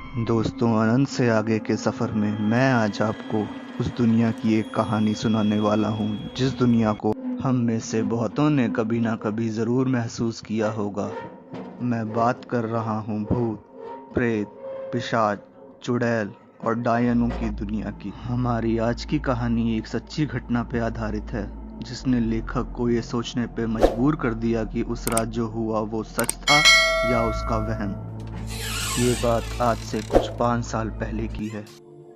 दोस्तों, अनंत से आगे के सफ़र में मैं आज आपको उस दुनिया की एक कहानी सुनाने वाला हूँ जिस दुनिया को हम में से बहुतों ने कभी ना कभी ज़रूर महसूस किया होगा। मैं बात कर रहा हूँ भूत, प्रेत, पिशाच, चुड़ैल और डायनों की दुनिया की। हमारी आज की कहानी एक सच्ची घटना पर आधारित है जिसने लेखक को ये सोचने पे मजबूर कर दिया कि उस रात जो हुआ वो सच था या उसका वहम। ये बात आज से कुछ 5 साल पहले की है,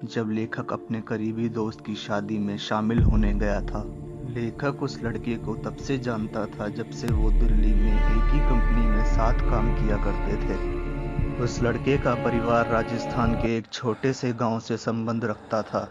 जब लेखक अपने करीबी दोस्त की शादी में शामिल होने गया था। लेखक उस लड़के को तब से जानता था जब से वो दिल्ली में एक ही कंपनी में साथ काम किया करते थे। उस लड़के का परिवार राजस्थान के एक छोटे से गांव से संबंध रखता था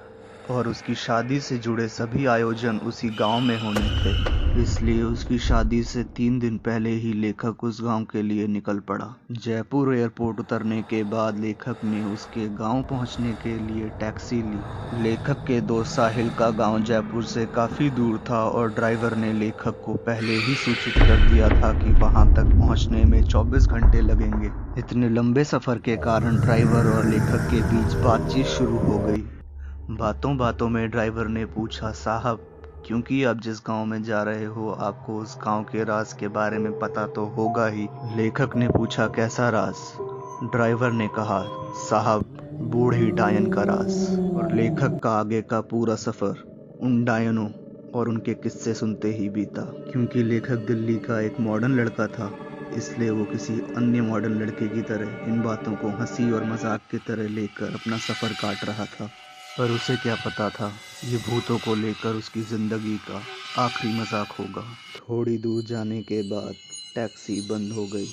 और उसकी शादी से जुड़े सभी आयोजन उसी गांव में होने थे। इसलिए उसकी शादी से 3 दिन पहले ही लेखक उस गांव के लिए निकल पड़ा। जयपुर एयरपोर्ट उतरने के बाद लेखक ने उसके गांव पहुंचने के लिए टैक्सी ली। लेखक के दोस्त साहिल का गांव जयपुर से काफ़ी दूर था और ड्राइवर ने लेखक को पहले ही सूचित कर दिया था कि वहां तक पहुंचने में 24 घंटे लगेंगे। इतने लंबे सफ़र के कारण ड्राइवर और लेखक के बीच बातचीत शुरू हो गई। बातों बातों में ड्राइवर ने पूछा, साहब, क्योंकि आप जिस गांव में जा रहे हो आपको उस गांव के राज के बारे में पता तो होगा ही। लेखक ने पूछा, कैसा राज? ड्राइवर ने कहा, साहब, बूढ़ी डायन का राज। और लेखक का आगे का पूरा सफ़र उन डायनों और उनके किस्से सुनते ही बीता। क्योंकि लेखक दिल्ली का एक मॉडर्न लड़का था, इसलिए वो किसी अन्य मॉडर्न लड़के की तरह इन बातों को हंसी और मजाक की तरह लेकर अपना सफ़र काट रहा था। पर उसे क्या पता था, ये भूतों को लेकर उसकी ज़िंदगी का आखिरी मजाक होगा। थोड़ी दूर जाने के बाद टैक्सी बंद हो गई।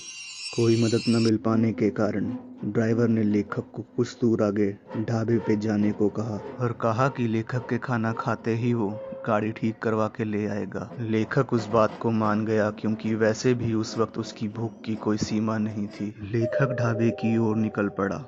कोई मदद न मिल पाने के कारण ड्राइवर ने लेखक को कुछ दूर आगे ढाबे पे जाने को कहा और कहा कि लेखक के खाना खाते ही वो गाड़ी ठीक करवा के ले आएगा। लेखक उस बात को मान गया क्योंकि वैसे भी उस वक्त उसकी भूख की कोई सीमा नहीं थी। लेखक ढाबे की ओर निकल पड़ा।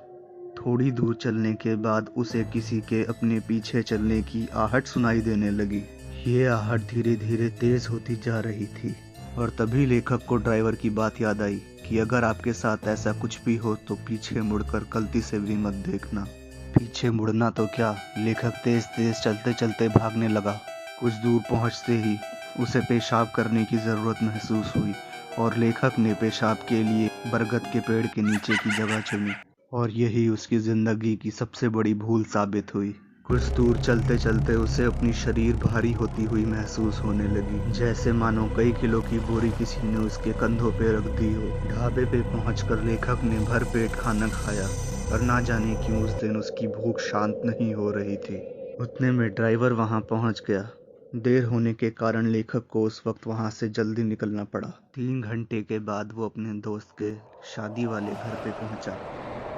थोड़ी दूर चलने के बाद उसे किसी के अपने पीछे चलने की आहट सुनाई देने लगी। ये आहट धीरे धीरे तेज होती जा रही थी और तभी लेखक को ड्राइवर की बात याद आई कि अगर आपके साथ ऐसा कुछ भी हो तो पीछे मुड़कर गलती से भी मत देखना। पीछे मुड़ना तो क्या, लेखक तेज तेज चलते चलते भागने लगा। कुछ दूर पहुंचते ही उसे पेशाब करने की ज़रूरत महसूस हुई और लेखक ने पेशाब के लिए बरगद के पेड़ के नीचे की जगह चुनी और यही उसकी ज़िंदगी की सबसे बड़ी भूल साबित हुई। कुछ दूर चलते चलते उसे अपनी शरीर भारी होती हुई महसूस होने लगी, जैसे मानो कई किलो की बोरी किसी ने उसके कंधों पे रख दी हो। ढाबे पे पहुंचकर लेखक ने भर पेट खाना खाया और ना जाने क्यों उस दिन उसकी भूख शांत नहीं हो रही थी। उतने में ड्राइवर वहां पहुंच गया। देर होने के कारण लेखक को उस वक्त वहां से जल्दी निकलना पड़ा। 3 घंटे के बाद वो अपने दोस्त के शादी वाले घर पे पहुंचा।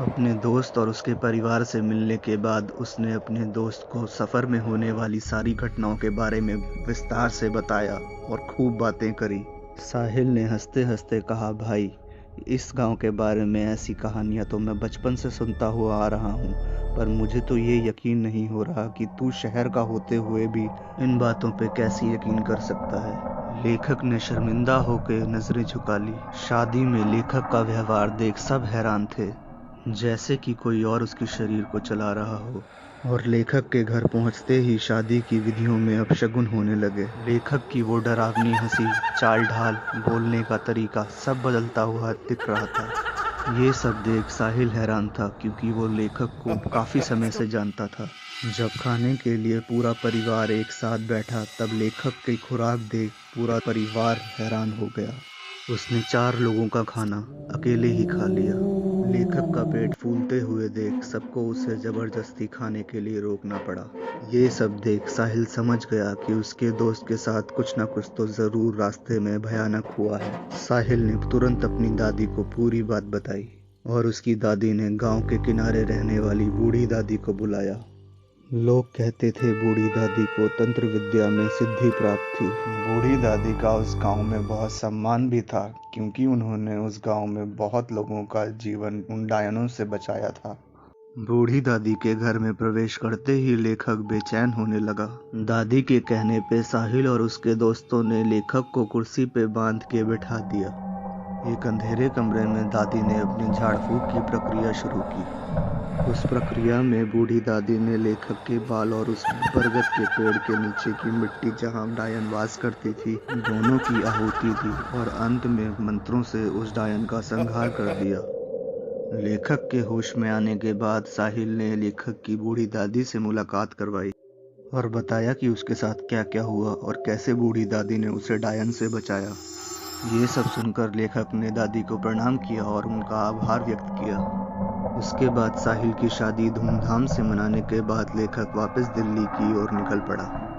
अपने दोस्त और उसके परिवार से मिलने के बाद उसने अपने दोस्त को सफ़र में होने वाली सारी घटनाओं के बारे में विस्तार से बताया और खूब बातें करी। साहिल ने हंसते हंसते कहा, भाई, इस गांव के बारे में ऐसी कहानियां तो मैं बचपन से सुनता हुआ आ रहा हूं, पर मुझे तो ये यकीन नहीं हो रहा कि तू शहर का होते हुए भी इन बातों पे कैसे यकीन कर सकता है। लेखक ने शर्मिंदा होकर नजरें झुका ली। शादी में लेखक का व्यवहार देख सब हैरान थे, जैसे कि कोई और उसके शरीर को चला रहा हो। और लेखक के घर पहुंचते ही शादी की विधियों में अपशगुन होने लगे। लेखक की वो डरावनी हंसी, चाल ढाल, बोलने का तरीका सब बदलता हुआ दिख रहा था। ये सब देख साहिल हैरान था क्योंकि वो लेखक को काफ़ी समय से जानता था। जब खाने के लिए पूरा परिवार एक साथ बैठा तब लेखक की खुराक देख पूरा परिवार हैरान हो गया। उसने 4 लोगों का खाना अकेले ही खा लिया। लेखक का पेट फूलते हुए देख सबको उसे जबरदस्ती खाने के लिए रोकना पड़ा। ये सब देख साहिल समझ गया कि उसके दोस्त के साथ कुछ न कुछ तो जरूर रास्ते में भयानक हुआ है। साहिल ने तुरंत अपनी दादी को पूरी बात बताई और उसकी दादी ने गांव के किनारे रहने वाली बूढ़ी दादी को बुलाया। लोग कहते थे बूढ़ी दादी को तंत्र विद्या में सिद्धि प्राप्त थी। बूढ़ी दादी का उस गांव में बहुत सम्मान भी था क्योंकि उन्होंने उस गांव में बहुत लोगों का जीवन उन डायनों से बचाया था। बूढ़ी दादी के घर में प्रवेश करते ही लेखक बेचैन होने लगा। दादी के कहने पे साहिल और उसके दोस्तों ने लेखक को कुर्सी पे बांध के बैठा दिया। एक अंधेरे कमरे में दादी ने अपनी झाड़ फूक की प्रक्रिया शुरू की। उस प्रक्रिया में बूढ़ी दादी ने लेखक के बाल और उस बरगद के पेड़ के नीचे की मिट्टी जहाँ डायन वास करती थी, दोनों की आहुति दी और अंत में मंत्रों से उस डायन का संहार कर दिया। लेखक के होश में आने के बाद साहिल ने लेखक की बूढ़ी दादी से मुलाकात करवाई और बताया कि उसके साथ क्या क्या हुआ और कैसे बूढ़ी दादी ने उसे डायन से बचाया। ये सब सुनकर लेखक ने दादी को प्रणाम किया और उनका आभार व्यक्त किया। उसके बाद साहिल की शादी धूमधाम से मनाने के बाद लेखक वापस दिल्ली की ओर निकल पड़ा।